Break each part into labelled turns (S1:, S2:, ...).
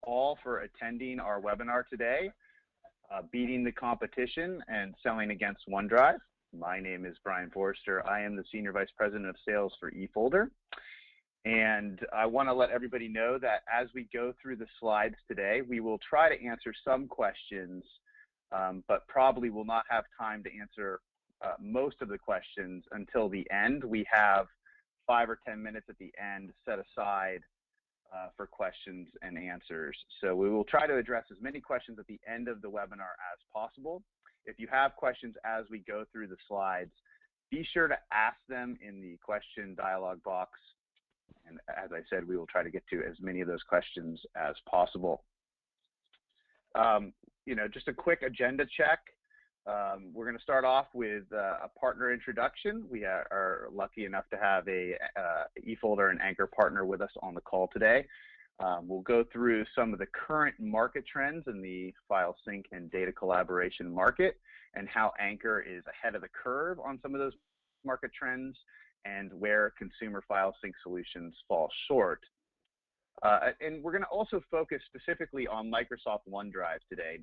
S1: all for attending our webinar today, Beating the Competition and Selling Against OneDrive. My name is Bryan Forrester. I am the Senior Vice President of Sales for eFolder. And I want to let everybody know that as we go through the slides today, we will try to answer some questions, but probably will not have time to answer most of the questions until the end. We have 5 or 10 minutes at the end set aside for questions and answers. So we will try to address as many questions at the end of the webinar as possible. If you have questions as we go through the slides, be sure to ask them in the question dialog box. And as I said, we will try to get to as many of those questions as possible. Just a quick agenda check. We're going to start off with a partner introduction. We are lucky enough to have a eFolder and Anchor partner with us on the call today. We'll go through some of the current market trends in the file sync and data collaboration market and how Anchor is ahead of the curve on some of those market trends and where consumer file sync solutions fall short. And we're going to also focus specifically on Microsoft OneDrive today,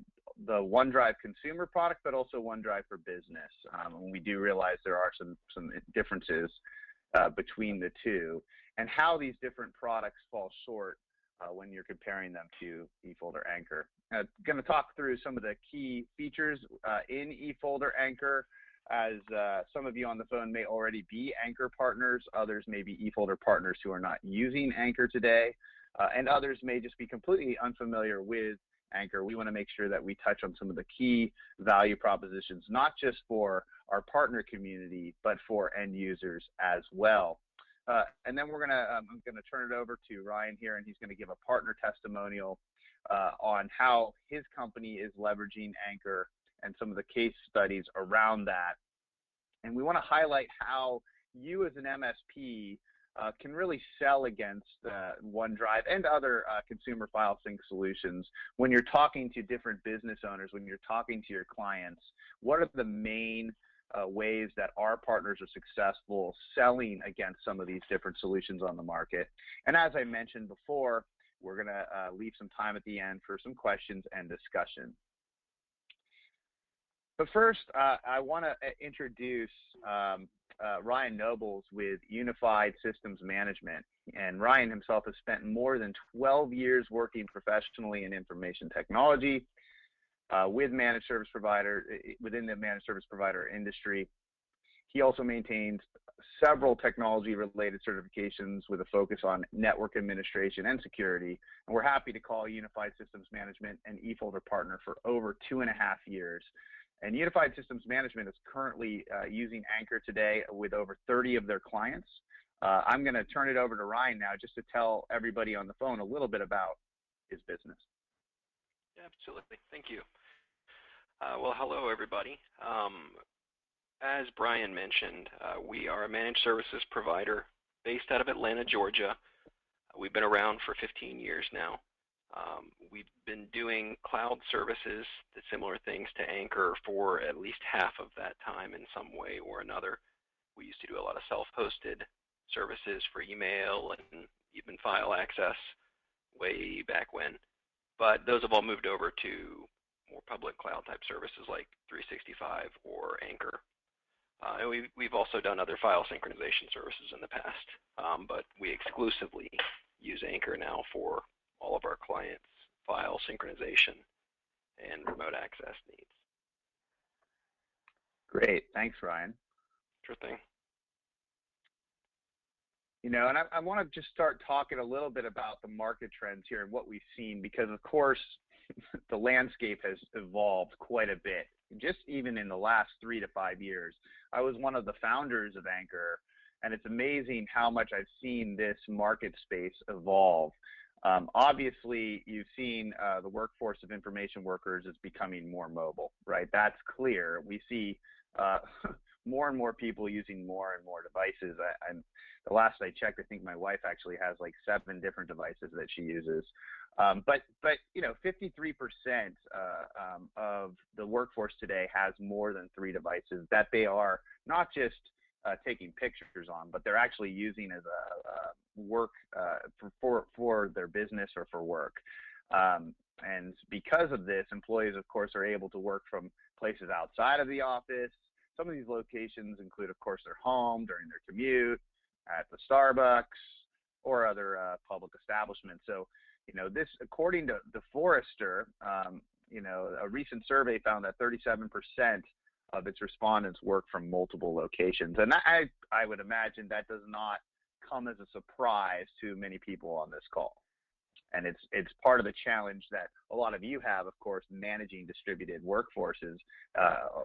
S1: the OneDrive consumer product, but also OneDrive for business. And we do realize there are some differences between the two and how these different products fall short when you're comparing them to eFolder Anchor. Going to talk through some of the key features in eFolder Anchor, as some of you on the phone may already be Anchor partners, others may be eFolder partners who are not using Anchor today, and others may just be completely unfamiliar with Anchor. We want to make sure that we touch on some of the key value propositions, not just for our partner community, but for end users as well. And then I'm going to turn it over to Ryan here, and he's going to give a partner testimonial on how his company is leveraging Anchor and some of the case studies around that. And we want to highlight how you as an MSP can really sell against OneDrive and other consumer file sync solutions when you're talking to different business owners, when you're talking to your clients. What are the main ways that our partners are successful selling against some of these different solutions on the market? And as I mentioned before, we're going to leave some time at the end for some questions and discussion. But first, I want to introduce Ryan Nobles with Unified Systems Management. And Ryan himself has spent more than 12 years working professionally in information technology with managed service provider within the managed service provider industry. He also maintains several technology-related certifications with a focus on network administration and security. And we're happy to call Unified Systems Management an eFolder partner for over 2.5 years. And Unified Systems Management is currently using Anchor today with over 30 of their clients. I'm going to turn it over to Ryan now just to tell everybody on the phone a little bit about his business.
S2: Yeah, absolutely. Thank you. Well, hello, everybody. As Bryan mentioned, we are a managed services provider based out of Atlanta, Georgia. We've been around for 15 years now. We've been doing cloud services, similar things to Anchor, for at least half of that time in some way or another. We used to do a lot of self-hosted services for email and even file access way back when. But those have all moved over to more public cloud type services like 365 or Anchor. And we've also done other file synchronization services in the past, but we exclusively use Anchor now for all of our clients' file synchronization and remote access needs.
S1: Great. Thanks, Ryan.
S2: Sure thing.
S1: And I want to just start talking a little bit about the market trends here and what we've seen, because, of course, the landscape has evolved quite a bit, just even in the last 3 to 5 years. I was one of the founders of Anchor, and it's amazing how much I've seen this market space evolve. Obviously, you've seen the workforce of information workers is becoming more mobile, right? That's clear. We see more and more people using more and more devices. The last I checked, I think my wife actually has like 7 different devices that she uses. But 53% of the workforce today has more than 3 devices that they are not just taking pictures on, but they're actually using as a work for their business or for work. And because of this, employees, of course, are able to work from places outside of the office. Some of these locations include, of course, their home during their commute, at the Starbucks, or other public establishments. So, this, according to Forrester, a recent survey found that 37% of its respondents work from multiple locations. And I would imagine that does not come as a surprise to many people on this call. And it's part of the challenge that a lot of you have, of course, managing distributed workforces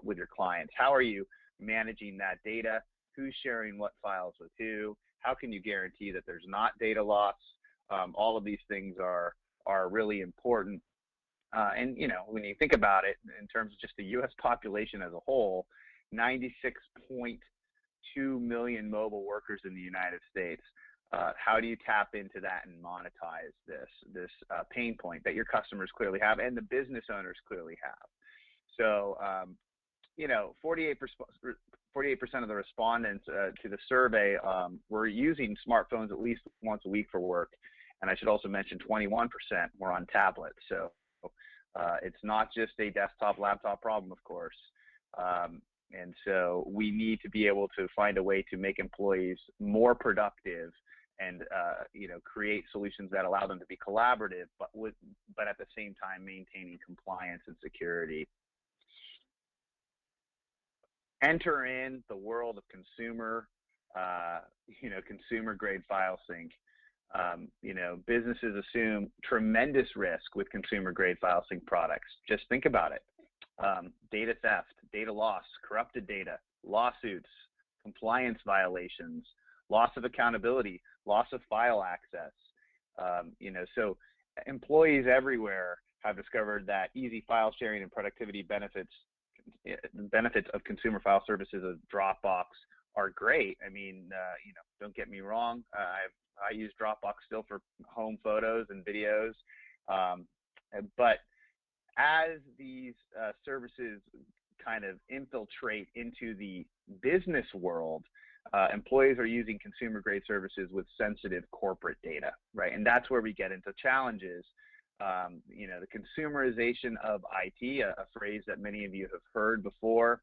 S1: with your clients. How are you managing that data? Who's sharing what files with who? How can you guarantee that there's not data loss? All of these things are really important. And when you think about it in terms of just the U.S. population as a whole, 96.2 million mobile workers in the United States. How do you tap into that and monetize this pain point that your customers clearly have and the business owners clearly have? So, 48% of the respondents to the survey were using smartphones at least once a week for work. And I should also mention 21% were on tablets. So it's not just a desktop, laptop problem, of course. And so we need to be able to find a way to make employees more productive and create solutions that allow them to be collaborative, but at the same time maintaining compliance and security. Enter in the world of consumer grade file sync. Businesses assume tremendous risk with consumer grade file sync products. Just think about it. Data theft, data loss, corrupted data, lawsuits, compliance violations, loss of accountability, loss of file access. So employees everywhere have discovered that easy file sharing and productivity benefits of consumer file services of Dropbox are great. I mean, don't get me wrong. I use Dropbox still for home photos and videos, but as these services kind of infiltrate into the business world, employees are using consumer grade services with sensitive corporate data, right? And that's where we get into challenges. The consumerization of IT, a phrase that many of you have heard before,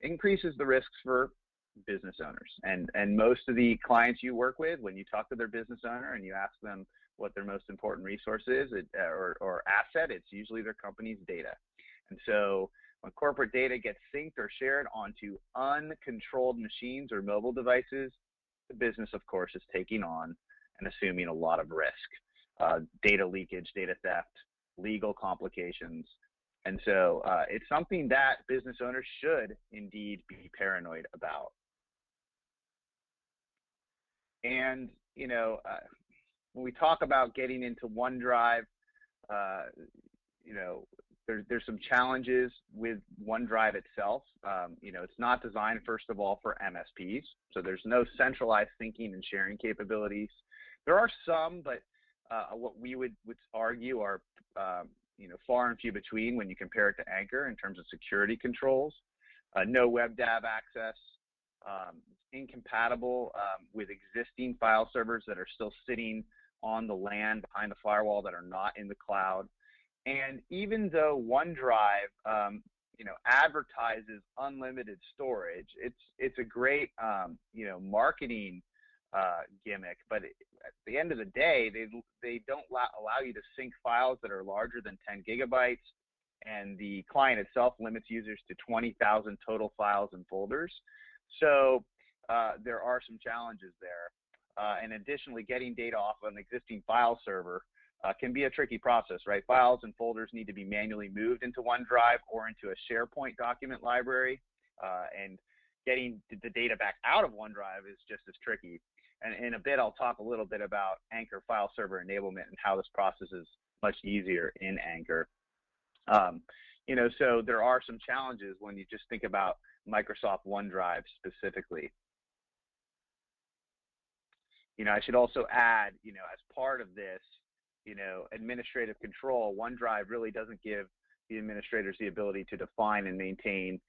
S1: increases the risks for business owners. And most of the clients you work with, when you talk to their business owner and you ask them what their most important resource is or asset, it's usually their company's data. And so when corporate data gets synced or shared onto uncontrolled machines or mobile devices, the business, of course, is taking on and assuming a lot of risk. Data leakage, data theft, legal complications. And so it's something that business owners should indeed be paranoid about. And, when we talk about getting into OneDrive, there's some challenges with OneDrive itself. It's not designed, first of all, for MSPs. So there's no centralized syncing and sharing capabilities. There are some, but what we would argue are, far and few between when you compare it to Anchor in terms of security controls. No web DAV access, incompatible with existing file servers that are still sitting on the LAN behind the firewall that are not in the cloud. And even though OneDrive, advertises unlimited storage, it's a great, marketing gimmick. But at the end of the day, they don't allow you to sync files that are larger than 10 gigabytes, and the client itself limits users to 20,000 total files and folders. So there are some challenges there. And additionally, getting data off of an existing file server can be a tricky process, right? Files and folders need to be manually moved into OneDrive or into a SharePoint document library, and getting the data back out of OneDrive is just as tricky. And in a bit, I'll talk a little bit about Anchor file server enablement and how this process is much easier in Anchor. So there are some challenges when you just think about Microsoft OneDrive specifically. I should also add, as part of this, administrative control, OneDrive really doesn't give the administrators the ability to define and maintain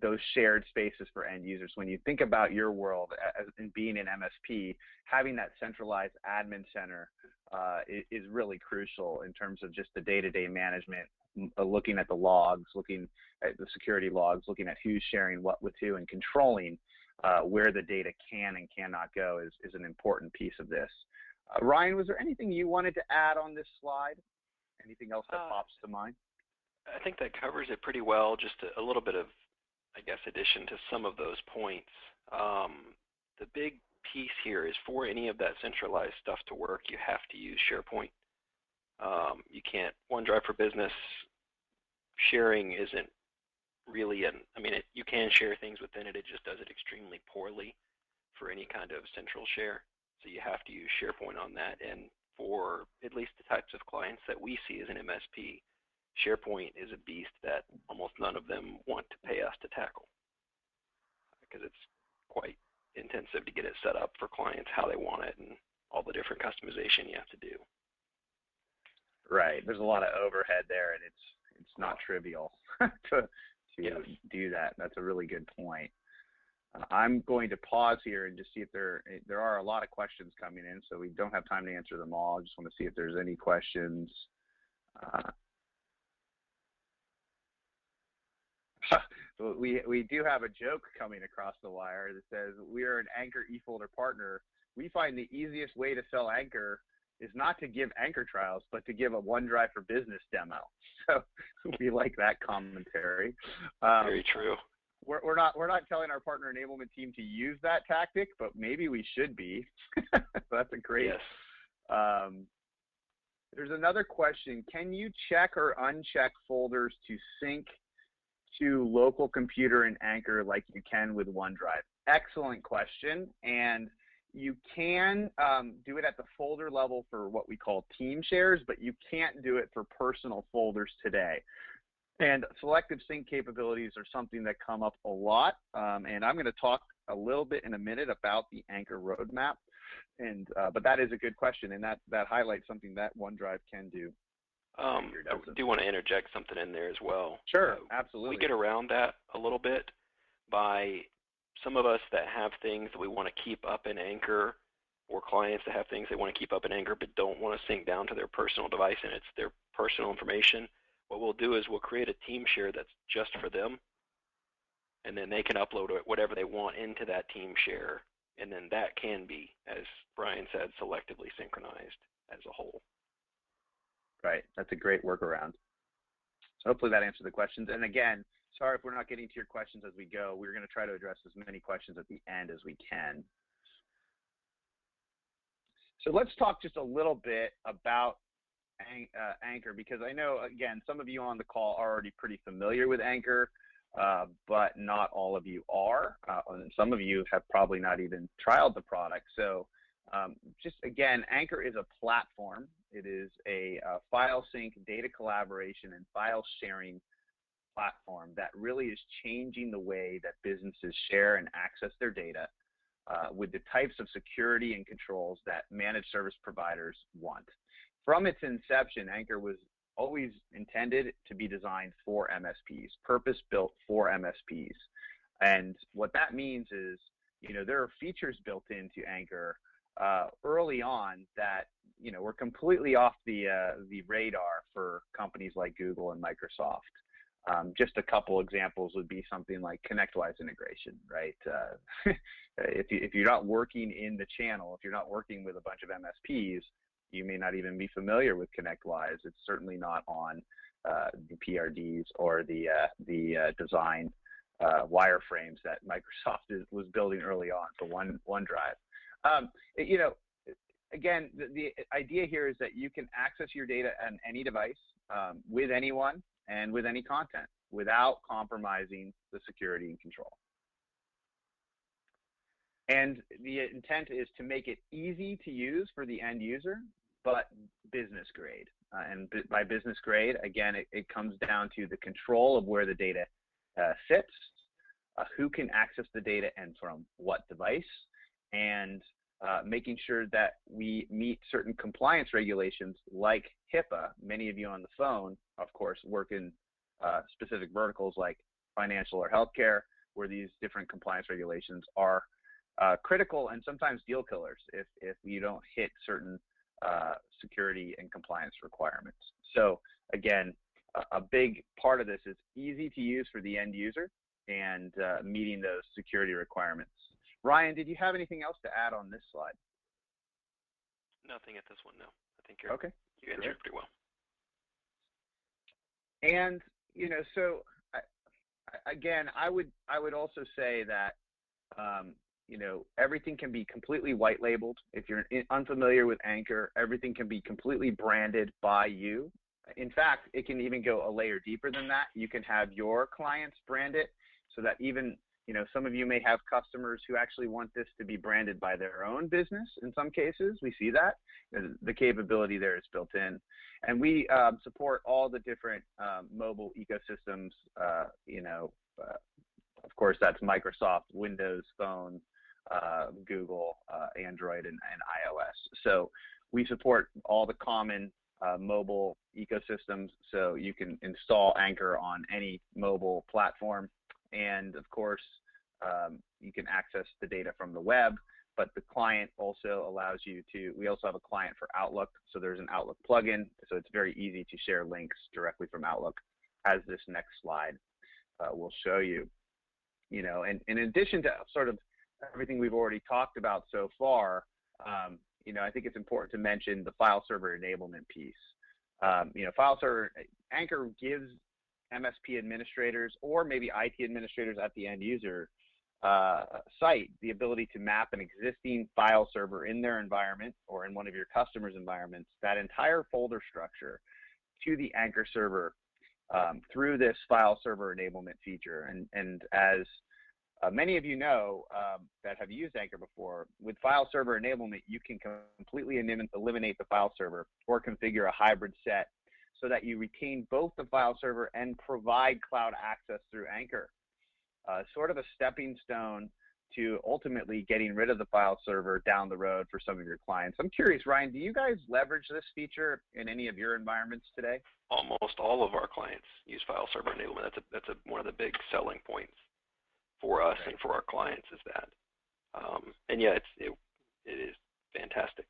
S1: those shared spaces for end users. When you think about your world as in being an MSP, having that centralized admin center is really crucial in terms of just the day-to-day management, looking at the logs, looking at the security logs, looking at who's sharing what with who, and controlling where the data can and cannot go is an important piece of this. Ryan, was there anything you wanted to add on this slide? Anything else that pops to mind?
S2: I think that covers it pretty well. Just a little bit of, I guess, addition to some of those points. The big piece here is for any of that centralized stuff to work, you have to use SharePoint. You can't, OneDrive for Business sharing isn't really you can share things within it, it just does it extremely poorly for any kind of central share. So you have to use SharePoint on that. And for at least the types of clients that we see as an MSP, SharePoint is a beast that almost none of them want to pay us to tackle because it's quite intensive to get it set up for clients how they want it and all the different customization you have to do.
S1: Right. There's a lot of overhead there, and it's not trivial to do that. That's a really good point. I'm going to pause here and just see if there are a lot of questions coming in, so we don't have time to answer them all. I just want to see if there's any questions. We do have a joke coming across the wire that says, we are an Anchor eFolder partner. We find the easiest way to sell Anchor is not to give Anchor trials, but to give a OneDrive for Business demo. So we like that commentary.
S2: Very true.
S1: We're not telling our partner enablement team to use that tactic, but maybe we should be. That's a great.
S2: Yes.
S1: There's another question. Can you check or uncheck folders to sync to local computer in Anchor like you can with OneDrive? Excellent question. And you can do it at the folder level for what we call team shares, but you can't do it for personal folders today. And selective sync capabilities are something that come up a lot. And I'm going to talk a little bit in a minute about the Anchor roadmap. And but that is a good question, and that highlights something that OneDrive can do.
S2: I do want to interject something in there as well.
S1: Sure, absolutely.
S2: We get around that a little bit by some of us that have things that we want to keep up in Anchor, or clients that have things they want to keep up in Anchor but don't want to sync down to their personal device and it's their personal information. What we'll do is we'll create a team share that's just for them, and then they can upload whatever they want into that team share, and then that can be, as Bryan said, selectively synchronized as a whole.
S1: Right. That's a great workaround. So hopefully that answered the questions. And again, sorry if we're not getting to your questions as we go. We're going to try to address as many questions at the end as we can. So let's talk just a little bit about Anchor, because I know, again, some of you on the call are already pretty familiar with Anchor, but not all of you are. And some of you have probably not even trialed the product. So just again, Anchor is a platform. It is a file sync, data collaboration, and file sharing platform that really is changing the way that businesses share and access their data with the types of security and controls that managed service providers want. From its inception, Anchor was always intended to be designed for MSPs, purpose-built for MSPs. And what that means is, there are features built into Anchor early on that were completely off the radar for companies like Google and Microsoft. Just a couple examples would be something like ConnectWise integration, right? If you're not working in the channel, if you're not working with a bunch of MSPs, you may not even be familiar with ConnectWise. It's certainly not on the PRDs or the design wireframes that Microsoft was building early on for OneDrive. Again, the idea here is that you can access your data on any device with anyone and with any content without compromising the security and control. And the intent is to make it easy to use for the end user, but business grade. And by business grade, again, it comes down to the control of where the data sits, who can access the data and from what device, and making sure that we meet certain compliance regulations like HIPAA. Many of you on the phone, of course, work in specific verticals like financial or healthcare, where these different compliance regulations are critical and sometimes deal killers if you don't hit certain security and compliance requirements. So again, a big part of this is easy to use for the end user and meeting those security requirements. Ryan, did you have anything else to add on this slide?
S2: Nothing at this one, no. I think you answered pretty well.
S1: And so again, I would also say that everything can be completely white labeled. If you're unfamiliar with Anchor, everything can be completely branded by you. In fact, it can even go a layer deeper than that. You can have your clients brand it so that even some of you may have customers who actually want this to be branded by their own business. In some cases, we see that. The capability there is built in. And we support all the different mobile ecosystems. Of course, that's Microsoft, Windows Phone, Google, Android, and iOS. So we support all the common mobile ecosystems, so you can install Anchor on any mobile platform. And of course, you can access the data from the web, but the client also allows you to, we also have a client for Outlook, so there's an Outlook plugin, so it's very easy to share links directly from Outlook, as this next slide will show you. And in addition to sort of everything we've already talked about so far, I think it's important to mention the file server enablement piece. File server, Anchor gives MSP administrators or maybe IT administrators at the end user site the ability to map an existing file server in their environment or in one of your customers' environments, that entire folder structure, to the Anchor server through this file server enablement feature. And as many of you know that have used Anchor before, with file server enablement, you can completely eliminate the file server or configure a hybrid set so that you retain both the file server and provide cloud access through Anchor. Sort of a stepping stone to ultimately getting rid of the file server down the road for some of your clients. I'm curious, Ryan, do you guys leverage this feature in any of your environments today?
S2: Almost all of our clients use file server enablement. That's one of the big selling points for us and for our clients is that. And yeah, it is fantastic.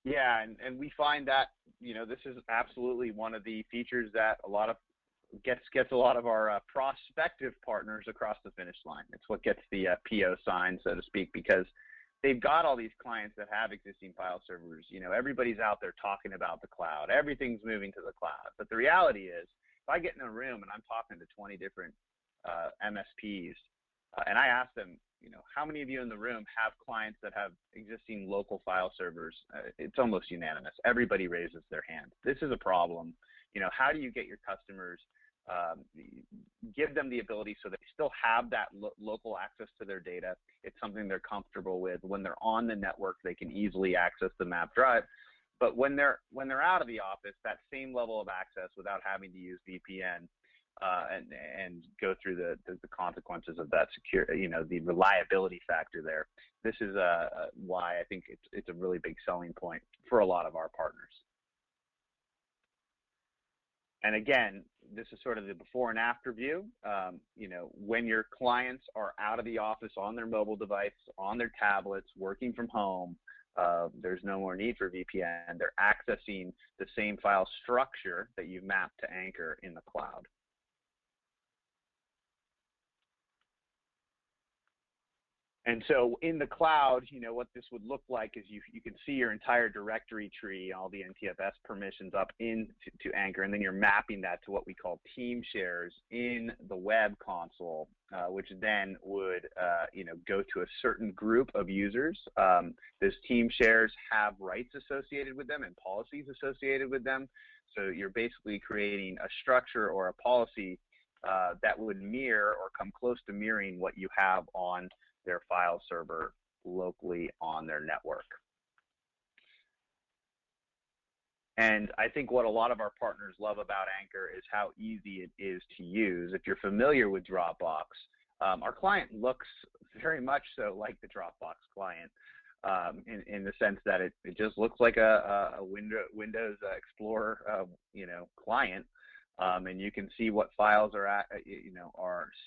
S1: Yeah, and we find that this is absolutely one of the features that gets a lot of our prospective partners across the finish line. It's what gets the PO sign, so to speak, because they've got all these clients that have existing file servers. Everybody's out there talking about the cloud. Everything's moving to the cloud. But the reality is, if I get in a room and I'm talking to 20 different MSPs, and I ask them, how many of you in the room have clients that have existing local file servers? It's almost unanimous. Everybody raises their hand. This is a problem. How do you get your customers, give them the ability so they still have that local access to their data? It's something they're comfortable with. When they're on the network, they can easily access the map drive. But when they're out of the office, that same level of access without having to use VPN and go through the consequences of that the reliability factor there. This is why I think it's a really big selling point for a lot of our partners. And again, this is sort of the before and after view. When your clients are out of the office on their mobile device, on their tablets, working from home, there's no more need for VPN. They're accessing the same file structure that you've mapped to Anchor in the cloud. And so in the cloud, what this would look like is you can see your entire directory tree, all the NTFS permissions up into Anchor, and then you're mapping that to what we call team shares in the web console, which then would go to a certain group of users. Those team shares have rights associated with them and policies associated with them. So you're basically creating a structure or a policy that would mirror or come close to mirroring what you have on their file server locally on their network. And I think what a lot of our partners love about Anchor is how easy it is to use. If you're familiar with Dropbox, Our client looks very much so like the Dropbox client in the sense that it just looks like a Windows Explorer, client. And you can see what files are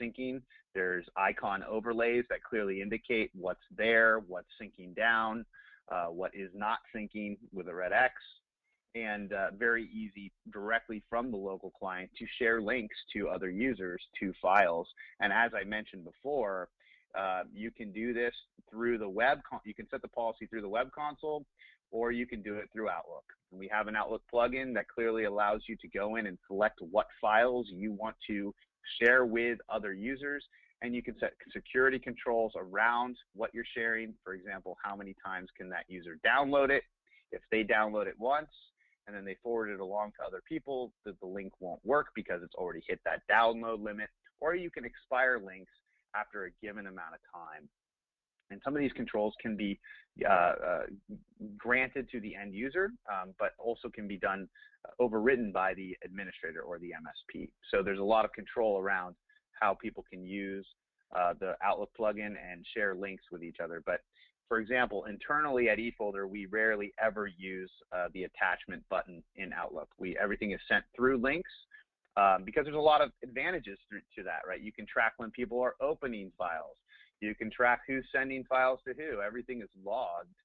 S1: syncing. There's icon overlays that clearly indicate what's there, what's syncing down, what is not syncing with a red X, and very easy directly from the local client to share links to other users to files. And as I mentioned before, you can do this through the web. You can set the policy through the web console, or you can do it through Outlook. And we have an Outlook plugin that clearly allows you to go in and select what files you want to share with other users, and you can set security controls around what you're sharing. For example, how many times can that user download it? If they download it once and then they forward it along to other people, the link won't work because it's already hit that download limit. Or you can expire links after a given amount of time. And some of these controls can be granted to the end user, but also can be done overridden by the administrator or the MSP. So there's a lot of control around how people can use the Outlook plugin and share links with each other. But for example, internally at eFolder, we rarely ever use the attachment button in Outlook. Everything is sent through links because there's a lot of advantages to that, right? You can track when people are opening files. You can track who's sending files to who. Everything is logged,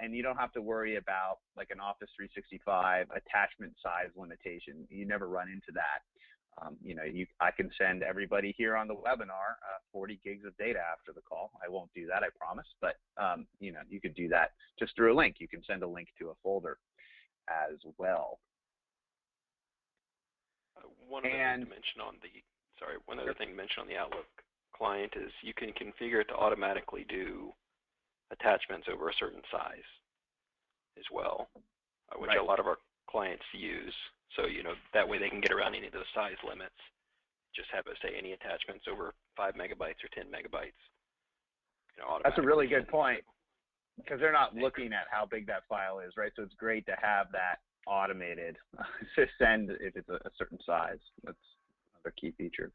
S1: and you don't have to worry about like an Office 365 attachment size limitation. You never run into that. I can send everybody here on the webinar 40 gigs of data after the call. I won't do that, I promise, but you could do that just through a link. You can send a link to a folder as well.
S2: One other thing to mention on the Outlook client is you can configure it to automatically do attachments over a certain size as well, which
S1: right.
S2: a lot of our clients use. So, that way they can get around any of those size limits. Just have it say any attachments over 5 megabytes or 10 megabytes.
S1: That's a really good point, because they're not looking at how big that file is, right? So it's great to have that automated to send if it's a certain size. That's another key feature.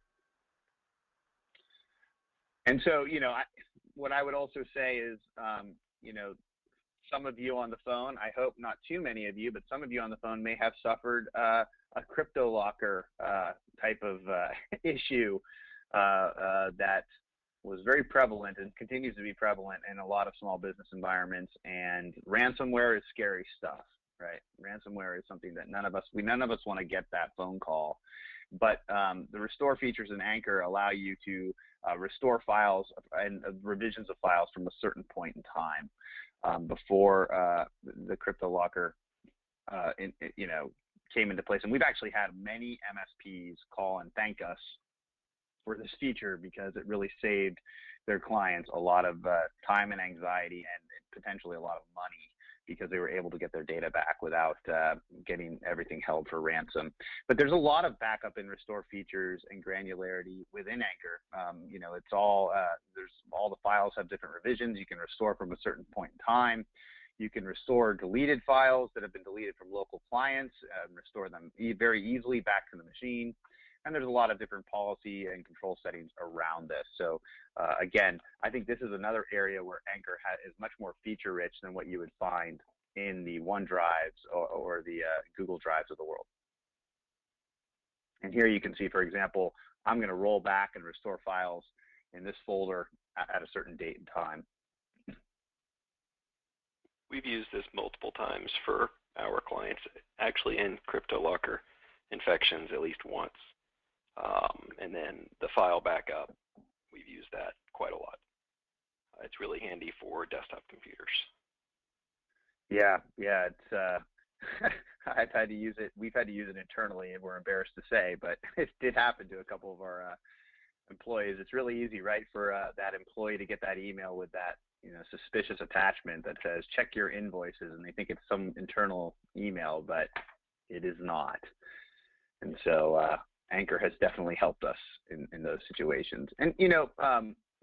S1: And so, what I would also say is, some of you on the phone, I hope not too many of you, but some of you on the phone may have suffered a crypto locker type of issue that was very prevalent and continues to be prevalent in a lot of small business environments. And ransomware is scary stuff, right? Ransomware is something that none of us want to get that phone call. But the restore features in Anchor allow you to restore files and revisions of files from a certain point in time before the crypto locker came into place. And we've actually had many MSPs call and thank us for this feature because it really saved their clients a lot of time and anxiety and potentially a lot of money, because they were able to get their data back without getting everything held for ransom. But there's a lot of backup and restore features and granularity within Anchor. It's all, all the files have different revisions. You can restore from a certain point in time. You can restore deleted files that have been deleted from local clients and restore them very easily back to the machine. And there's a lot of different policy and control settings around this. So again, I think this is another area where Anchor is much more feature rich than what you would find in the OneDrives or the Google Drives of the world. And here you can see, for example, I'm going to roll back and restore files in this folder at a certain date and time.
S2: We've used this multiple times for our clients, actually in CryptoLocker infections at least once. And then the file backup, we've used that quite a lot. It's really handy for desktop computers.
S1: Yeah, it's I've had to use it. We've had to use it internally, and we're embarrassed to say, but it did happen to a couple of our employees. It's really easy, right, for that employee to get that email with that suspicious attachment that says check your invoices, and they think it's some internal email, but it is not. And so Anchor has definitely helped us in those situations. And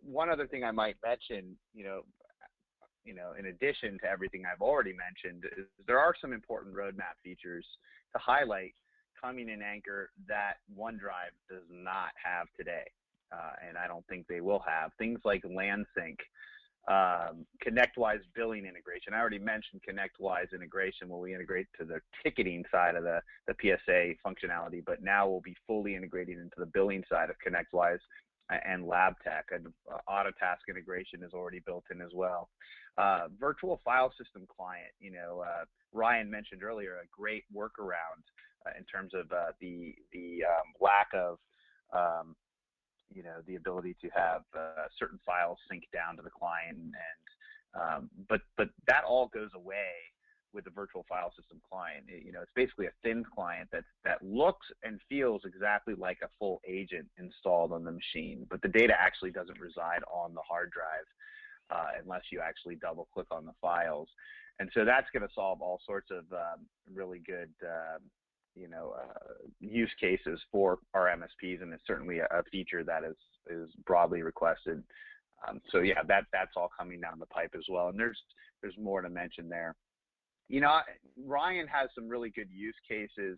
S1: one other thing I might mention, in addition to everything I've already mentioned, is there are some important roadmap features to highlight coming in Anchor that OneDrive does not have today. and I don't think they will have. Things like LandSync, ConnectWise billing integration. I already mentioned ConnectWise integration when we integrate to the ticketing side of the PSA functionality, but now we'll be fully integrating into the billing side of ConnectWise and LabTech, and Autotask integration is already built in as well. Virtual file system client, Ryan mentioned earlier, a great workaround in terms of the lack of the ability to have certain files sync down to the client, but that all goes away with the virtual file system client. It's basically a thin client that looks and feels exactly like a full agent installed on the machine, but the data actually doesn't reside on the hard drive unless you actually double click on the files. And so that's going to solve all sorts of really good use cases for our MSPs, and it's certainly a feature that is broadly requested. So yeah, that's all coming down the pipe as well, and there's more to mention there. Ryan has some really good use cases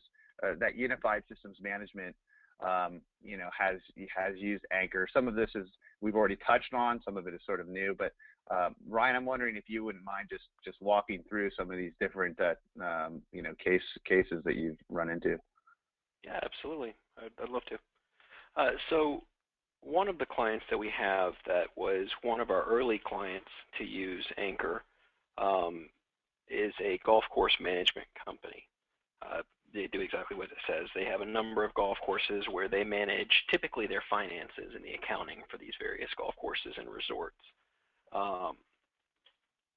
S1: that Unified Systems Management has used Anchor. Some of this we've already touched on, some of it is sort of new, but Ryan, I'm wondering if you wouldn't mind just walking through some of these different cases that you've run into.
S2: Yeah, absolutely. I'd love to. So one of the clients that we have that was one of our early clients to use Anchor is a golf course management company. They do exactly what it says. They have a number of golf courses where they manage typically their finances and the accounting for these various golf courses and resorts.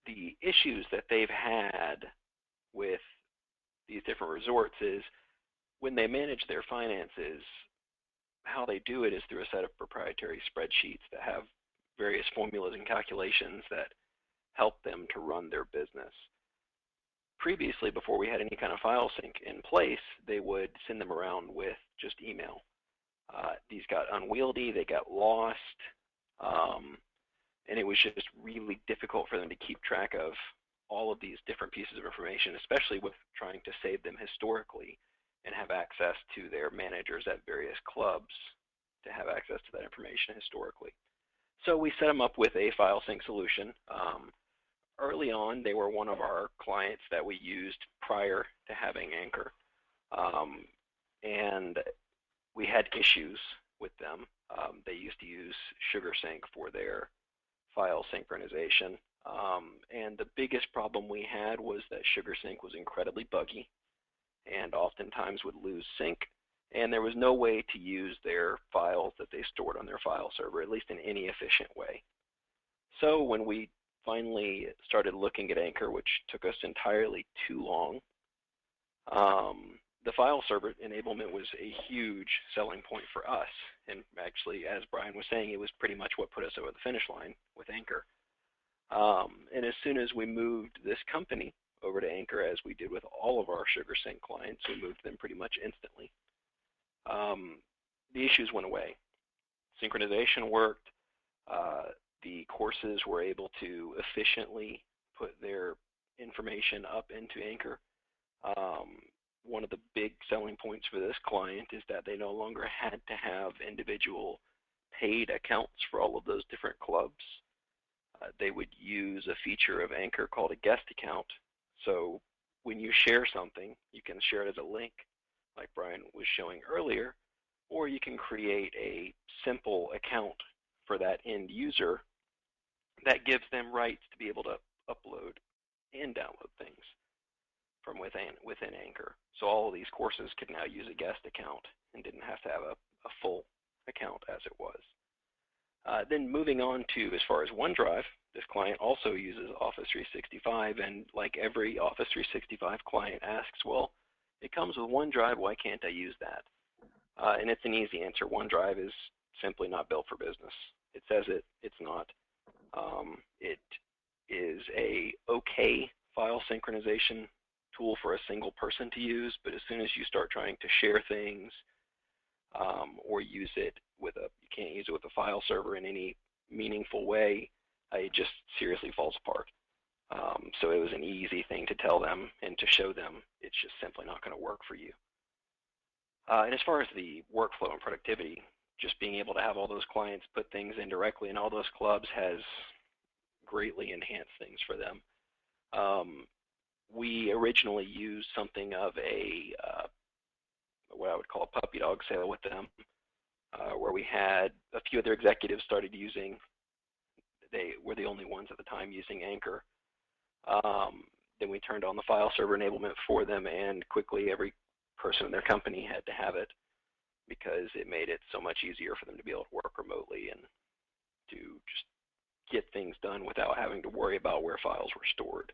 S2: The issues that they've had with these different resorts is when they manage their finances, how they do it is through a set of proprietary spreadsheets that have various formulas and calculations that help them to run their business. Previously, before we had any kind of file sync in place, they would send them around with just email. These got unwieldy, they got lost, and it was just really difficult for them to keep track of all of these different pieces of information, especially with trying to save them historically and have access to their managers at various clubs to have access to that information historically. So we set them up with a file sync solution. Early on, they were one of our clients that we used prior to having Anchor, and we had issues with them. They used to use SugarSync for their file synchronization, and the biggest problem we had was that SugarSync was incredibly buggy and oftentimes would lose sync, and there was no way to use their files that they stored on their file server, at least in any efficient way. So when we finally started looking at Anchor, which took us entirely too long, the file server enablement was a huge selling point for us. And actually, as Bryan was saying, it was pretty much what put us over the finish line with Anchor. And as soon as we moved this company over to Anchor, as we did with all of our SugarSync clients, we moved them pretty much instantly. The issues went away. Synchronization worked. The courses were able to efficiently put their information up into Anchor. One of the big selling points for this client is that they no longer had to have individual paid accounts for all of those different clubs. They would use a feature of Anchor called a guest account. So when you share something, you can share it as a link, like Bryan was showing earlier, or you can create a simple account for that end user that gives them rights to be able to upload and download things from within Anchor. So all of these courses could now use a guest account and didn't have to have a full account as it was. Then moving on to as far as OneDrive, this client also uses Office 365, and like every Office 365 client asks, well, it comes with OneDrive, why can't I use that? And it's an easy answer. OneDrive is simply not built for business. It says it's not. It is a okay file synchronization tool for a single person to use, but as soon as you start trying to share things or use it you can't use it with a file server in any meaningful way, it just seriously falls apart. So it was an easy thing to tell them and to show them it's just simply not going to work for you. And as far as the workflow and productivity just being able to have all those clients put things in directly in all those clubs has greatly enhanced things for them. We originally used something of a what I would call a puppy dog sale with them, where we had a few other executives started using. They were the only ones at the time using Anchor. Then we turned on the file server enablement for them, and quickly every person in their company had to have it because it made it so much easier for them to be able to work remotely and to just get things done without having to worry about where files were stored.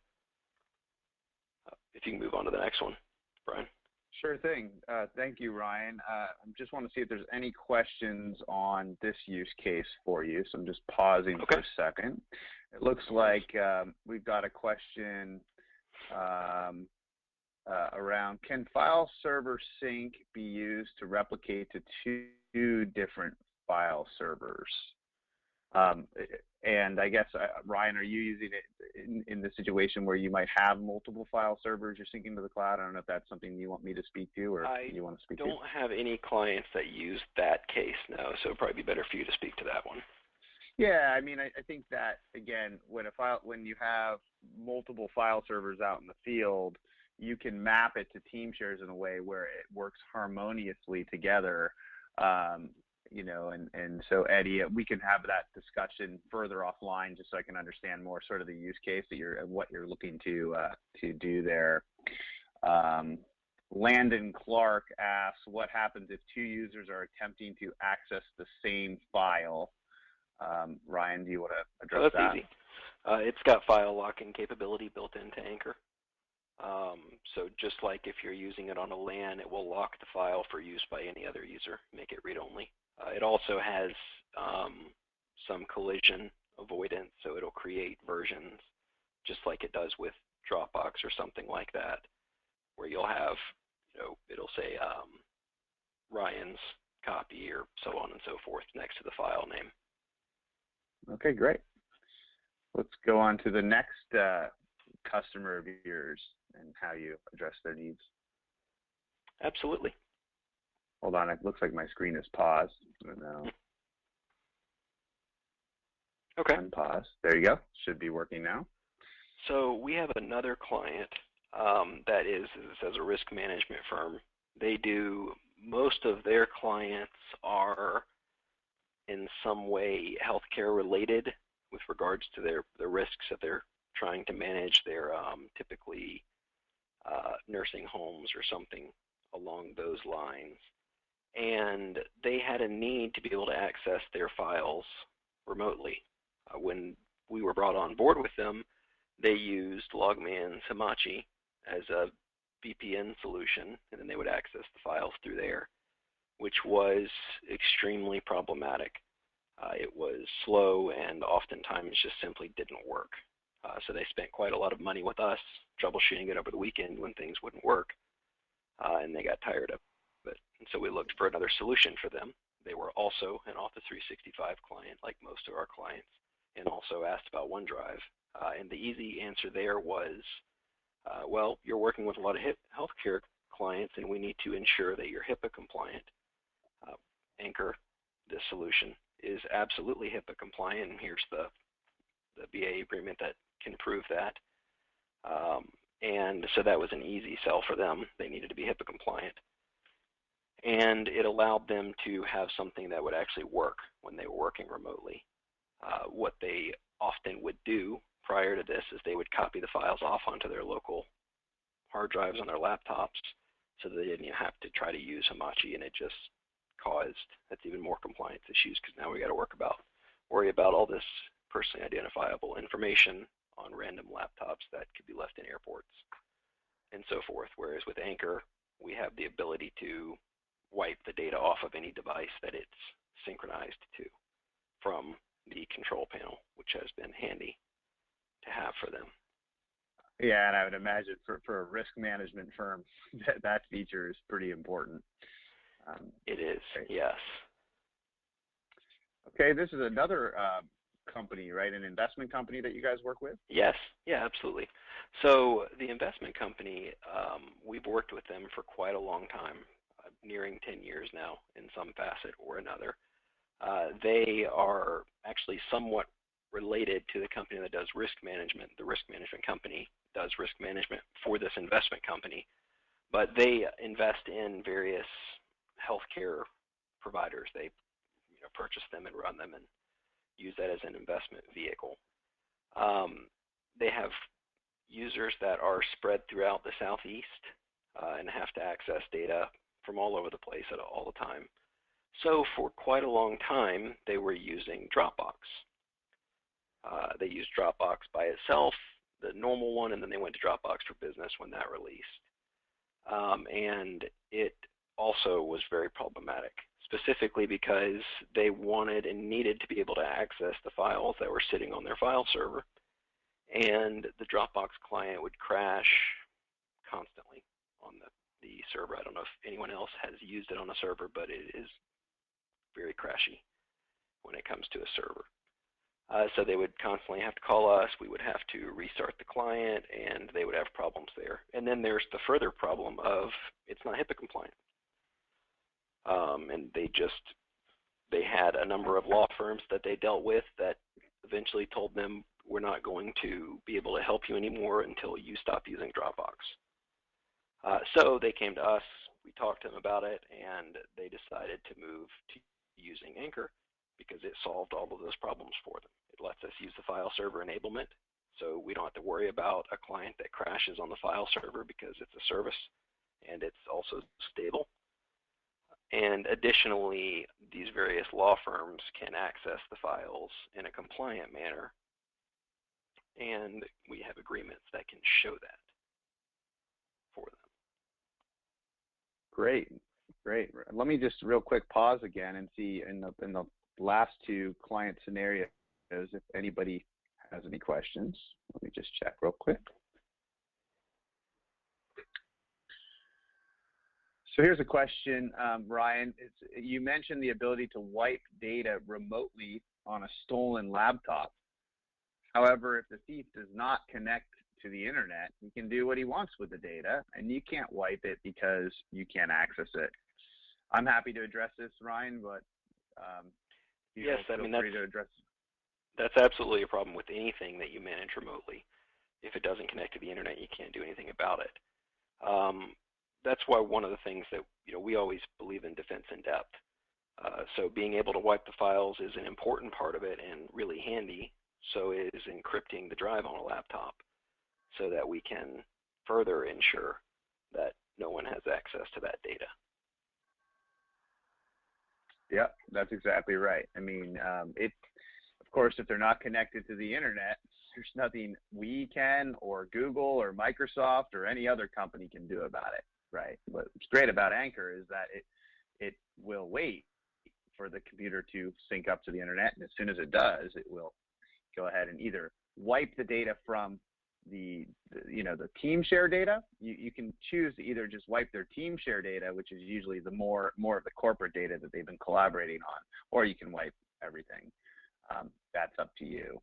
S2: If you can move on to the next one, Brian.
S1: Sure thing. Thank you, Ryan. I just want to see if there's any questions on this use case for you. So I'm just pausing for a second. It looks like we've got a question around, can file server sync be used to replicate to two different file servers? And I guess, Ryan, are you using it in the situation where you might have multiple file servers you're syncing to the cloud? I don't know if that's something you want me to speak to or you want to speak to.
S2: I don't have any clients that use that case, no, so it'd probably be better for you to speak to that one.
S1: Yeah, I mean, I think that, again, when you have multiple file servers out in the field, you can map it to team shares in a way where it works harmoniously together. You know, and so Eddie, we can have that discussion further offline just so I can understand more sort of the use case that what you're looking to do there. Landon Clark asks, what happens if two users are attempting to access the same file? Ryan, do you want to address that?
S2: That's easy. It's got file locking capability built into Anchor. So just like if you're using it on a LAN, it will lock the file for use by any other user, make it read-only. It also has some collision avoidance, so it'll create versions just like it does with Dropbox or something like that, where you'll have, you know, it'll say Ryan's copy or so on and so forth next to the file name.
S1: Okay, great. Let's go on to the next customer of yours and how you address their needs.
S2: Absolutely.
S1: Hold on, it looks like my screen is paused. No.
S2: Okay.
S1: Unpause. There you go. Should be working now.
S2: So we have another client that is as a risk management firm. They do, most of their clients are in some way healthcare related with regards to the risks that they're trying to manage. They're typically nursing homes or something along those lines. And they had a need to be able to access their files remotely. When we were brought on board with them, they used Logman's Hamachi as a VPN solution, and then they would access the files through there, which was extremely problematic. It was slow and oftentimes just simply didn't work. So they spent quite a lot of money with us troubleshooting it over the weekend when things wouldn't work, and they got tired of it. And so we looked for another solution for them. They were also an Office 365 client, like most of our clients, and also asked about OneDrive. And the easy answer there was, well, you're working with a lot of healthcare clients, and we need to ensure that you're HIPAA compliant. Anchor, this solution, is absolutely HIPAA compliant, and here's the BA agreement that can prove that. And so that was an easy sell for them. They needed to be HIPAA compliant. And it allowed them to have something that would actually work when they were working remotely. What they often would do prior to this is they would copy the files off onto their local hard drives on their laptops so that they didn't have to try to use Hamachi, and it just caused that's even more compliance issues because now we got to worry about all this personally identifiable information on random laptops that could be left in airports and so forth. Whereas with Anchor, we have the ability to wipe the data off of any device that it's synchronized to from the control panel, which has been handy to have for them.
S1: Yeah, and I would imagine for a risk management firm, that feature is pretty important.
S2: It is,
S1: great.
S2: Yes.
S1: Okay, this is another company, right? An investment company that you guys work with?
S2: Yes, yeah, absolutely. So the investment company, we've worked with them for quite a long time, nearing 10 years now in some facet or another. They are actually somewhat related to the company that does risk management. The risk management company does risk management for this investment company, but they invest in various healthcare providers. They purchase them and run them and use that as an investment vehicle. They have users that are spread throughout the Southeast and have to access data from all over the place at all the time. So for quite a long time, they were using Dropbox. They used Dropbox by itself, the normal one, and then they went to Dropbox for Business when that released. And it also was very problematic, specifically because they wanted and needed to be able to access the files that were sitting on their file server. And the Dropbox client would crash constantly on the server. I don't know if anyone else has used it on a server, but it is very crashy when it comes to a server. So they would constantly have to call us. We would have to restart the client, and they would have problems there. And then there's the further problem of it's not HIPAA compliant. And they had a number of law firms that they dealt with that eventually told them, we're not going to be able to help you anymore until you stop using Dropbox. So they came to us, we talked to them about it, and they decided to move to using Anchor because it solved all of those problems for them. It lets us use the file server enablement, so we don't have to worry about a client that crashes on the file server because it's a service, and it's also stable. And additionally, these various law firms can access the files in a compliant manner, and we have agreements that can show that for them.
S1: Great, great. Let me just real quick pause again and see in the last two client scenarios if anybody has any questions. Let me just check real quick. So here's a question, Bryan. You mentioned the ability to wipe data remotely on a stolen laptop. However, if the thief does not connect to the internet, he can do what he wants with the data, and you can't wipe it because you can't access it. I'm happy to address this, Ryan, but
S2: yes, I mean, that's absolutely a problem with anything that you manage remotely. If it doesn't connect to the internet, you can't do anything about it. That's why one of the things that we always believe in defense in depth. So being able to wipe the files is an important part of it and really handy. So is encrypting the drive on a laptop so that we can further ensure that no one has access to that data.
S1: Yeah, that's exactly right. I mean, of course, if they're not connected to the internet, there's nothing we can or Google or Microsoft or any other company can do about it, right? What's great about Anchor is that it will wait for the computer to sync up to the internet, and as soon as it does, it will go ahead and either wipe the data from the team share data. You can choose to either just wipe their team share data, which is usually the more of the corporate data that they've been collaborating on, or you can wipe everything. That's up to you.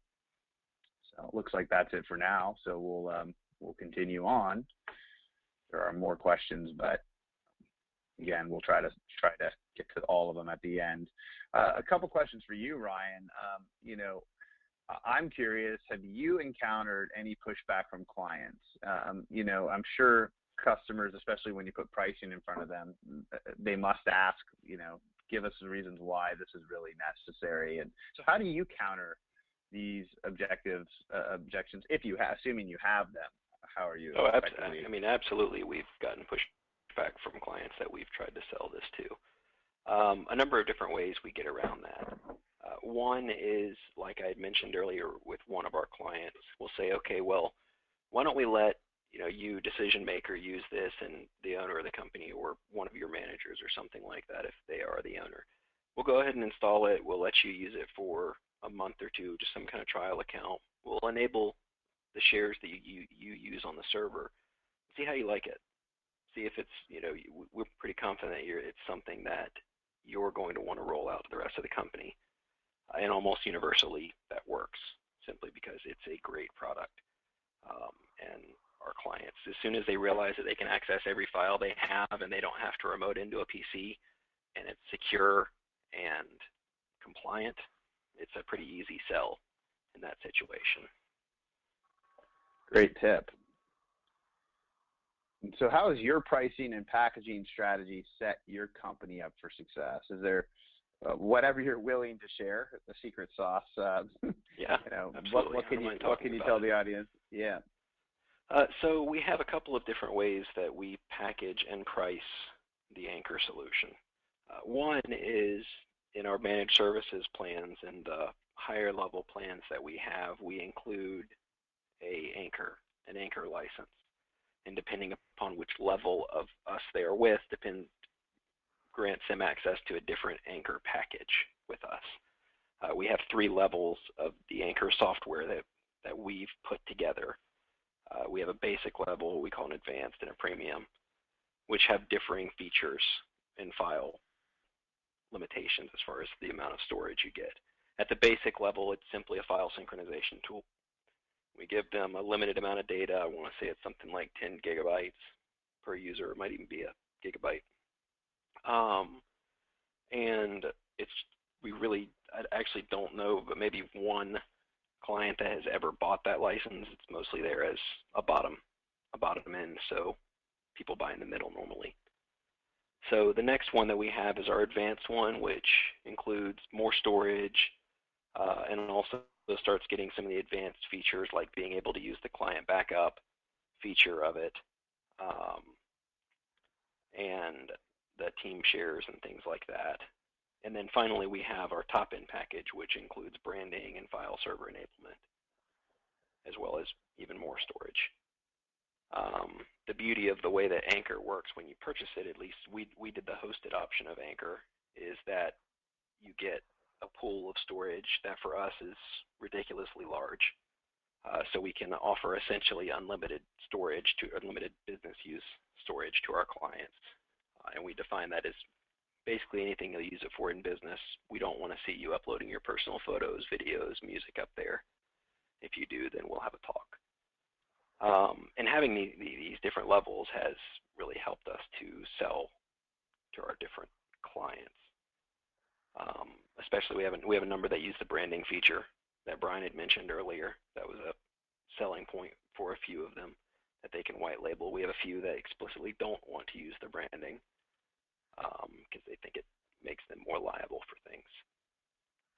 S1: So it looks like that's it for now. So we'll continue on. There are more questions, but again, we'll try to get to all of them at the end. A couple questions for you, Ryan. I'm curious, have you encountered any pushback from clients? I'm sure customers, especially when you put pricing in front of them, they must ask, give us the reasons why this is really necessary. And so how do you counter these objections, if you have, assuming you have them? How are you?
S2: Oh, I mean, absolutely. We've gotten pushback from clients that we've tried to sell this to. A number of different ways we get around that. One is, like I had mentioned earlier with one of our clients, we'll say, okay, well, why don't we let you decision maker use this and the owner of the company or one of your managers or something like that if they are the owner. We'll go ahead and install it. We'll let you use it for a month or two, just some kind of trial account. We'll enable the shares that you use on the server. See how you like it. See if it's, we're pretty confident that it's something that you're going to want to roll out to the rest of the company. And almost universally that works simply because it's a great product. And our clients, as soon as they realize that they can access every file they have and they don't have to remote into a PC and it's secure and compliant, it's a pretty easy sell in that situation.
S1: Great tip. And so how has your pricing and packaging strategy set your company up for success? Is there whatever you're willing to share, the secret sauce?
S2: Yeah, absolutely.
S1: What can you tell the audience? Yeah.
S2: So we have a couple of different ways that we package and price the Anchor solution. One is in our managed services plans and the higher level plans that we have, we include an Anchor license. And depending upon which level of us they are with, grants them access to a different Anchor package with us. We have 3 levels of the Anchor software that we've put together. We have a basic level, we call an advanced, and a premium, which have differing features and file limitations as far as the amount of storage you get. At the basic level, it's simply a file synchronization tool. We give them a limited amount of data. I want to say it's something like 10 gigabytes per user. It might even be a gigabyte. And I actually don't know, but maybe one client that has ever bought that license. It's mostly there as a bottom end, so people buy in the middle normally. So the next one that we have is our advanced one, which includes more storage and also starts getting some of the advanced features like being able to use the client backup feature of it and the team shares and things like that. And then finally we have our top-end package, which includes branding and file server enablement, as well as even more storage. The beauty of the way that Anchor works when you purchase it, at least we did the hosted option of Anchor, is that you get a pool of storage that for us is ridiculously large. So we can offer essentially unlimited business use storage to our clients. And we define that as basically anything you'll use it for in business. We don't want to see you uploading your personal photos, videos, music up there. If you do, then we'll have a talk. And having these different levels has really helped us to sell to our different clients. Especially we have a number that use the branding feature that Bryan had mentioned earlier. That was a selling point for a few of them, that they can white label. We have a few that explicitly don't want to use the branding because they think it makes them more liable for things.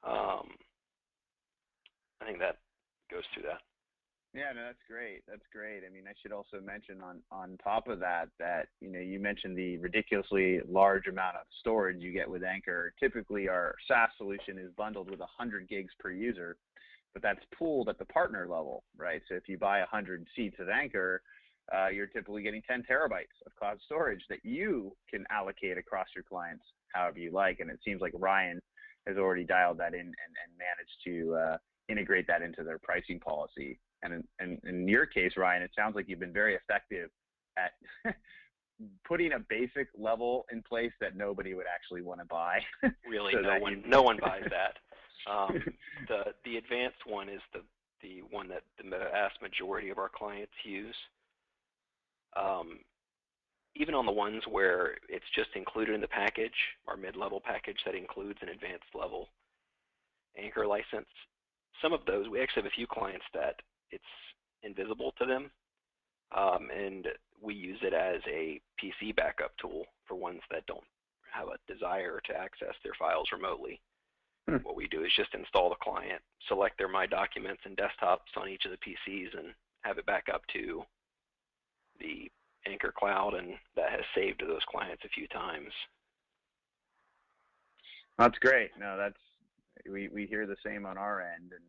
S2: I think that goes through that.
S1: Yeah, no, that's great. That's great. I mean, I should also mention on top of that, you mentioned the ridiculously large amount of storage you get with Anchor. Typically, our SaaS solution is bundled with 100 gigs per user, but that's pooled at the partner level, right? So if you buy 100 seats of Anchor, you're typically getting 10 terabytes of cloud storage that you can allocate across your clients however you like. And it seems like Ryan has already dialed that in and managed to integrate that into their pricing policy. And in your case, Ryan, it sounds like you've been very effective at putting a basic level in place that nobody would actually want to buy.
S2: Really, so no one buys that. The advanced one is the one that the vast majority of our clients use. Even on the ones where it's just included in the package, our mid-level package that includes an advanced level Anchor license, some of those, we actually have a few clients that it's invisible to them, and we use it as a PC backup tool for ones that don't have a desire to access their files remotely. What we do is just install the client, select their My Documents and desktops on each of the PCs, and have it back up to the Anchor cloud, and that has saved to those clients a few times.
S1: That's great. No, we hear the same on our end. And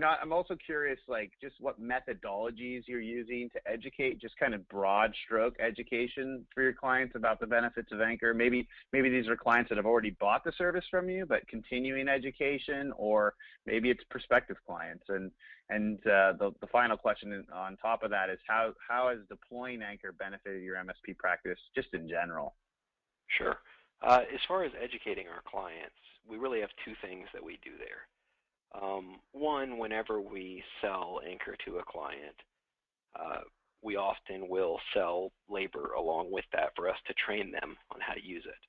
S1: I'm also curious, like, just what methodologies you're using to educate, just kind of broad stroke education for your clients about the benefits of Anchor. Maybe these are clients that have already bought the service from you, but continuing education, or maybe it's prospective clients. And the final question on top of that is how has deploying Anchor benefited your MSP practice just in general?
S2: Sure. As far as educating our clients, we really have 2 things that we do there. One, whenever we sell Anchor to a client, we often will sell labor along with that for us to train them on how to use it.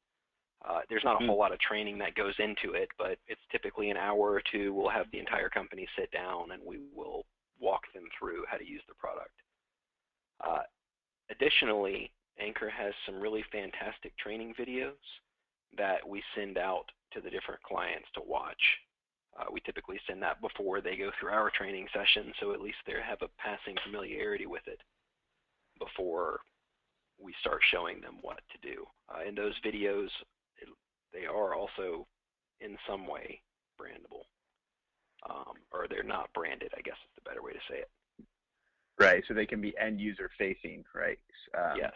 S2: There's not a whole lot of training that goes into it, but it's typically an hour or two. We'll have the entire company sit down and we will walk them through how to use the product. Additionally, Anchor has some really fantastic training videos that we send out to the different clients to watch. We typically send that before they go through our training session, so at least they have a passing familiarity with it before we start showing them what to do. In those videos, they are also in some way brandable, or they're not branded, I guess is the better way to say it.
S1: Right, so they can be end user facing, right?
S2: Yes.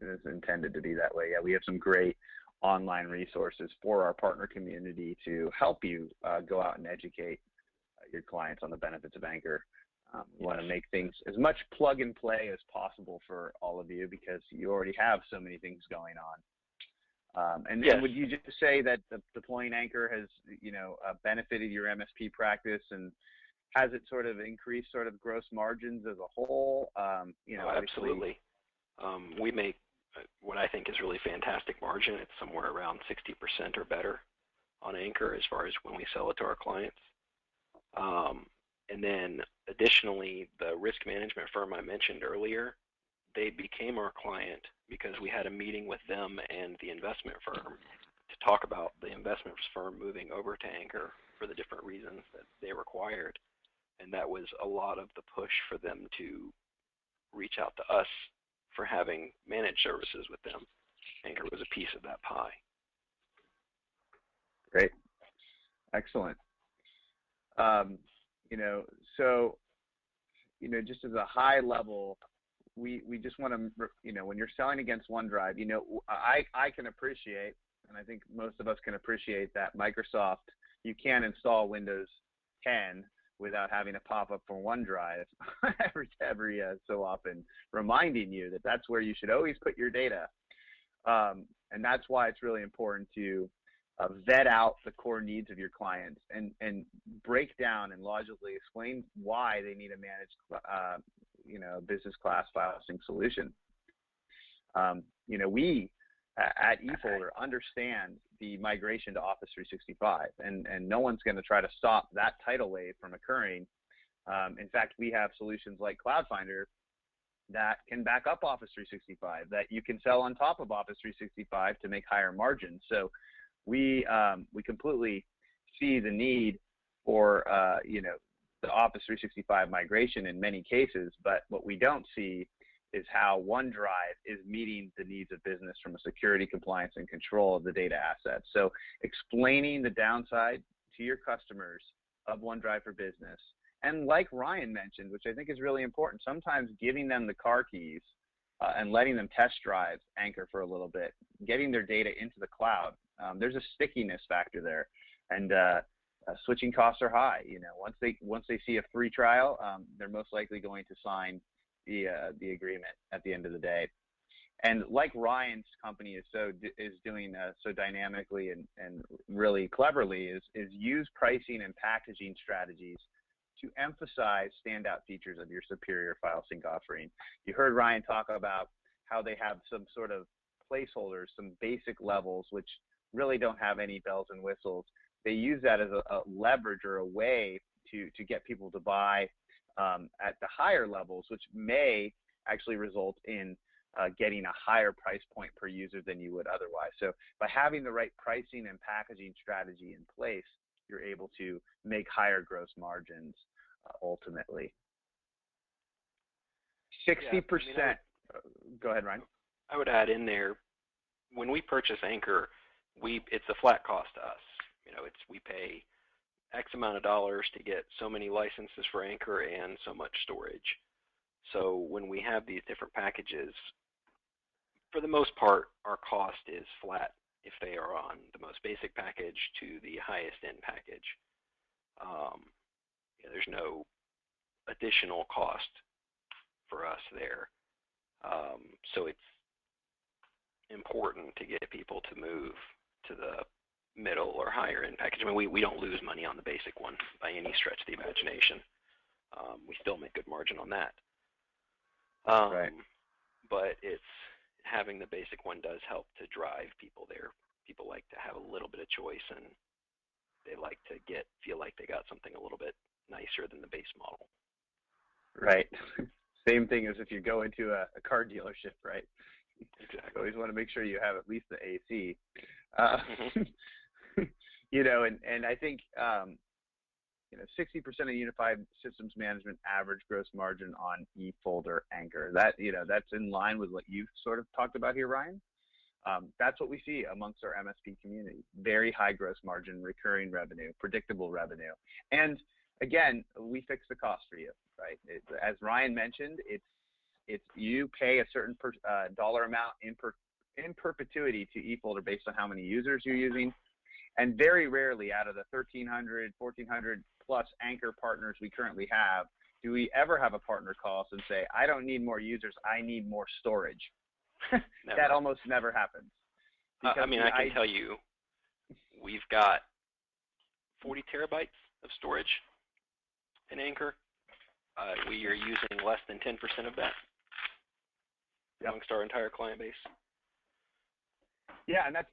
S1: It's intended to be that way. Yeah, we have some great online resources for our partner community to help you go out and educate your clients on the benefits of Anchor. We want to make things as much plug and play as possible for all of you because you already have so many things going on. And would you just say that deploying Anchor has, benefited your MSP practice, and has it sort of increased sort of gross margins as a whole?
S2: Absolutely. We make what I think is really fantastic margin. It's somewhere around 60% or better on Anchor as far as when we sell it to our clients. And then additionally, the risk management firm I mentioned earlier, they became our client because we had a meeting with them and the investment firm to talk about the investment firm moving over to Anchor for the different reasons that they required. And that was a lot of the push for them to reach out to us for having managed services with them. Anchor was a piece of that pie.
S1: Great. Excellent. Just as a high level, we just want to, when you're selling against OneDrive, I can appreciate, and I think most of us can appreciate that Microsoft, you can't install Windows 10 without having a pop-up for OneDrive every so often, reminding you that that's where you should always put your data. And that's why it's really important to vet out the core needs of your clients and break down and logically explain why they need a managed, business class file sync solution. We at eFolder understand the migration to Office 365, and no one's going to try to stop that tidal wave from occurring. In fact, we have solutions like Cloud Finder that can back up Office 365 that you can sell on top of Office 365 to make higher margins. So we completely see the need for the Office 365 migration in many cases, but what we don't see is how OneDrive is meeting the needs of business from a security, compliance, and control of the data assets. So explaining the downside to your customers of OneDrive for Business, and like Ryan mentioned, which I think is really important, sometimes giving them the car keys and letting them test drive Anchor for a little bit, getting their data into the cloud. There's a stickiness factor there, and switching costs are high. Once they see a free trial, they're most likely going to sign the agreement at the end of the day. And like Ryan's company is doing so dynamically and really cleverly is use pricing and packaging strategies to emphasize standout features of your superior file sync offering. You heard Ryan talk about how they have some sort of placeholders, some basic levels, which really don't have any bells and whistles. They use that as a leverage or a way to get people to buy at the higher levels, which may actually result in getting a higher price point per user than you would otherwise. So by having the right pricing and packaging strategy in place, you're able to make higher gross margins ultimately. 60%. Go ahead, Ryan.
S2: I would add in there, when we purchase Anchor, it's a flat cost to us. We pay X amount of dollars to get so many licenses for Anchor and so much storage. So when we have these different packages, for the most part, our cost is flat if they are on the most basic package to the highest end package. There's no additional cost for us there. So it's important to get people to move to the middle or higher end package. I mean, we don't lose money on the basic one by any stretch of the imagination. We still make good margin on that.
S1: Right.
S2: But having the basic one does help to drive people there. people like to have a little bit of choice, and they like to feel like they got something a little bit nicer than the base model.
S1: Right. Same thing as if you go into a car dealership, right?
S2: Exactly.
S1: You always want to make sure you have at least the AC.
S2: Mm-hmm.
S1: You know, and I think, you know, 60% of unified systems management average gross margin on eFolder Anchor. That, you know, that's in line with what you've sort of talked about here, Ryan. That's what we see amongst our MSP community. Very high gross margin, recurring revenue, predictable revenue. And again, we fix the cost for you, right? As Ryan mentioned, it's you pay a certain dollar amount in perpetuity to eFolder based on how many users you're using. And very rarely out of the 1,300, 1,400 plus Anchor partners we currently have, do we ever have a partner call us and say, I don't need more users, I need more storage. That almost never happmes.
S2: I mean, I can tell you, we've got 40 terabytes of storage in Anchor. We are using less than 10% of that amongst our entire client base.
S1: Yeah, and that's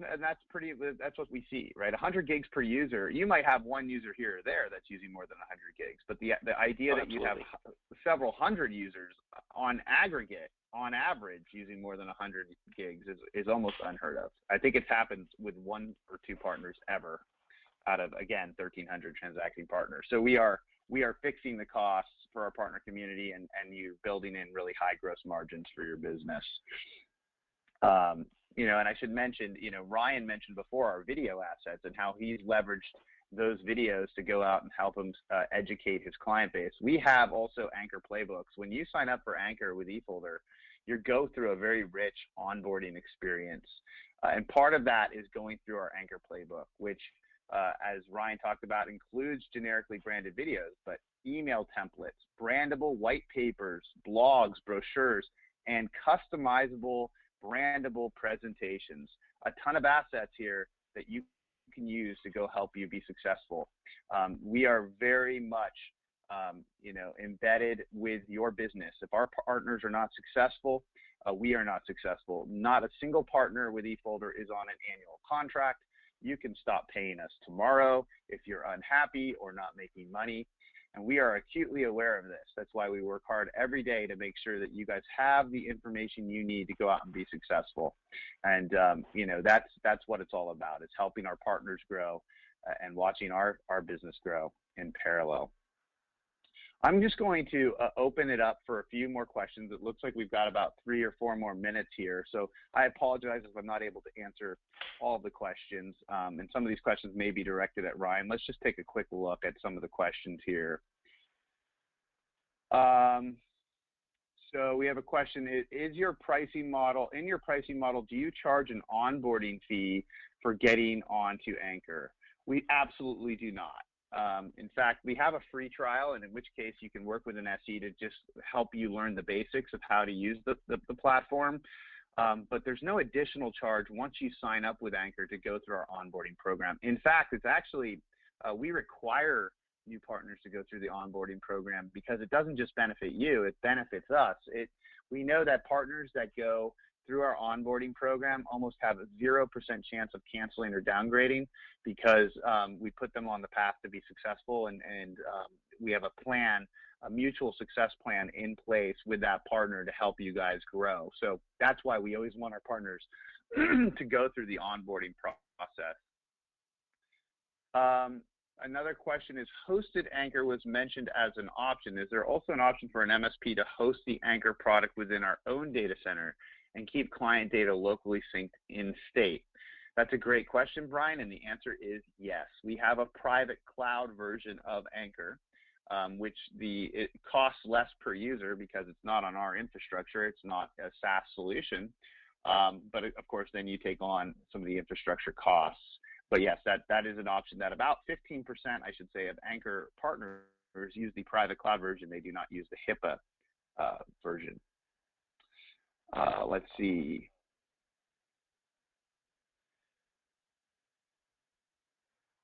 S1: what we see, right? 100 gigs per user. You might have one user here or there that's using more than 100 gigs, but the idea that you have several hundred users on aggregate, on average, using more than 100 gigs is almost unheard of. I think it's happened with one or two partners ever out of, again, 1,300 transacting partners. So we are fixing the costs for our partner community and you building in really high gross margins for your business. You know, and I should mention, you know, Ryan mentioned before our video assets and how he's leveraged those videos to go out and help him educate his client base. We have also Anchor playbooks. When you sign up for Anchor with eFolder, you go through a very rich onboarding experience. And part of that is going through our Anchor playbook, which, as Ryan talked about, includes generically branded videos, but email templates, brandable white papers, blogs, brochures, and customizable brandable presentations. A ton of assets here that you can use to go help you be successful. We are very much, you know, embedded with your business. If our partners are not successful, we are not successful. Not a single partner with eFolder is on an annual contract. You can stop paying us tomorrow if you're unhappy or not making money. And we are acutely aware of this. That's why we work hard every day to make sure that you guys have the information you need to go out and be successful. And, you know, that's what it's all about. It's helping our partners grow and watching our business grow in parallel. I'm just going to open it up for a few more questions. It looks like we've got about 3 or 4 more minutes here. So I apologize if I'm not able to answer all of the questions. And some of these questions may be directed at Ryan. Let's just take a quick look at some of the questions here. So we have a question. Is your pricing model, in your pricing model, do you charge an onboarding fee for getting onto Anchor? We absolutely do not. In fact, we have a free trial, and in which case you can work with an SE to just help you learn the basics of how to use the platform. But there's no additional charge once you sign up with Anchor to go through our onboarding program. In fact, it's actually, we require new partners to go through the onboarding program because it doesn't just benefit you, it benefits us. We know that partners that go through our onboarding program almost have a 0% chance of canceling or downgrading because we put them on the path to be successful, and we have a plan, a mutual success plan in place with that partner to help you guys grow. So that's why we always want our partners to go through the onboarding process. Another question is, hosted Anchor was mentioned as an option. Is there also an option for an MSP to host the Anchor product within our own data center and keep client data locally synced in state? That's a great question, Brian, and the answer is yes. We have a private cloud version of Anchor, which it costs less per user because it's not on our infrastructure. It's not a SaaS solution, but of course, then you take on some of the infrastructure costs. But yes, that is an option that about 15%, I should say, of Anchor partners use the private cloud version. They do not use the HIPAA version. Let's see.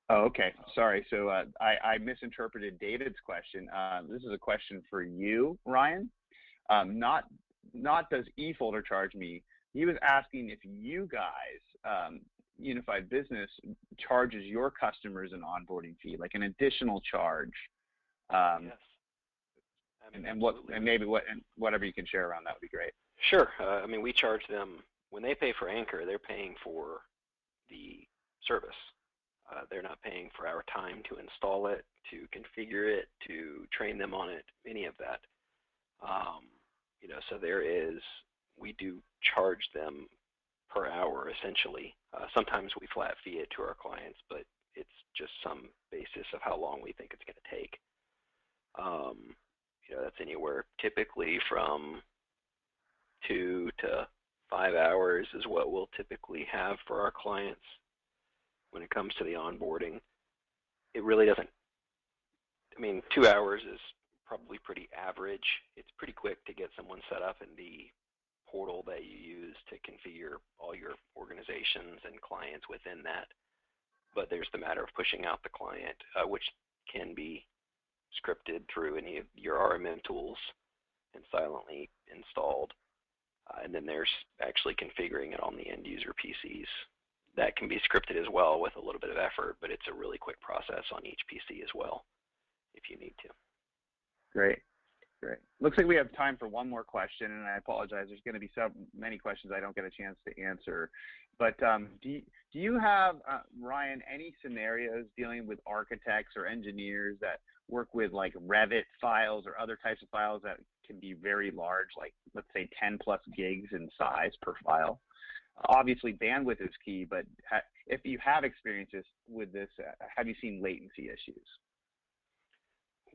S1: Oh, okay. Sorry. So I misinterpreted David's question. This is a question for you, Ryan. Not does eFolder charge me. He was asking if you guys unified business charges your customers an onboarding fee, like an additional charge.
S2: Yes. I mean,
S1: whatever you can share around that would be great.
S2: Sure. I mean, we charge them when they pay for Anchor. They're paying for the service. They're not paying for our time to install it, to configure it, to train them on it, any of that. So we do charge them per hour essentially. Sometimes we flat fee it to our clients, but it's just some basis of how long we think it's going to take. That's anywhere typically from 2 to 5 hours is what we'll typically have for our clients when it comes to the onboarding. It really doesn't, 2 hours is probably pretty average. It's pretty quick to get someone set up in the portal that you use to configure all your organizations and clients within that. But there's the matter of pushing out the client, which can be scripted through any of your RMM tools and silently installed. And then there's actually configuring it on the end user PCs. That can be scripted as well with a little bit of effort, but it's a really quick process on each PC as well if you need to.
S1: Great. Looks like we have time for one more question, and I apologize. There's going to be so many questions I don't get a chance to answer. But do you have, Ryan, any scenarios dealing with architects or engineers that work with like Revit files or other types of files that can be very large, like let's say 10 plus gigs in size per file? Obviously, bandwidth is key, but if you have experiences with this, have you seen latency issues?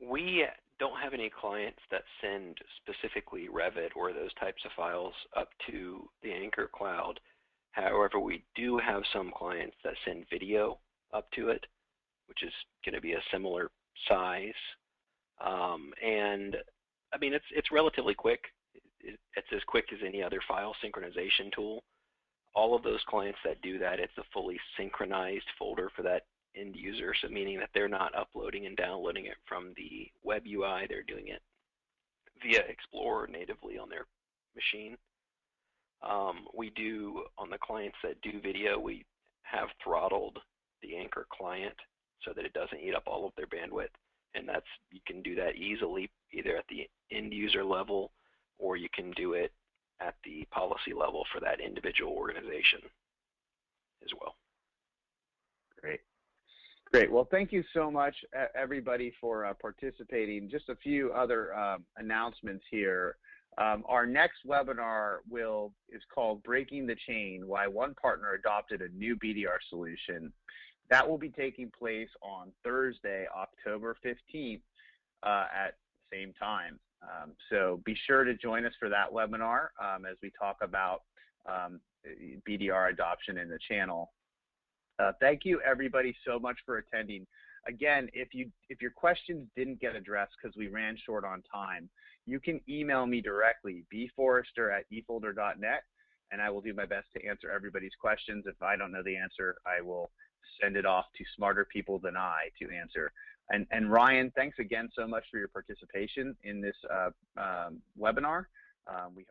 S2: We don't have any clients that send specifically Revit or those types of files up to the Anchor cloud. However, we do have some clients that send video up to it, which is going to be a similar size. It's relatively quick. It's as quick as any other file synchronization tool. All of those clients that do that, it's a fully synchronized folder for that end user, so meaning that they're not uploading and downloading it from the web UI, they're doing it via Explorer natively on their machine. We do, on the clients that do video, we have throttled the Anchor client so that it doesn't eat up all of their bandwidth, and you can do that easily either at the end user level or you can do it at the policy level for that individual organization as well.
S1: Great. Well, thank you so much, everybody, for participating. Just a few other announcements here. Our next webinar is called Breaking the Chain, Why One Partner Adopted a New BDR Solution. That will be taking place on Thursday, October 15th at the same time. So be sure to join us for that webinar as we talk about BDR adoption in the channel. Thank you, everybody, so much for attending. Again, if your questions didn't get addressed because we ran short on time, you can email me directly, bforrester@efolder.net, and I will do my best to answer everybody's questions. If I don't know the answer, I will send it off to smarter people than I to answer. And Ryan, thanks again so much for your participation in this webinar. We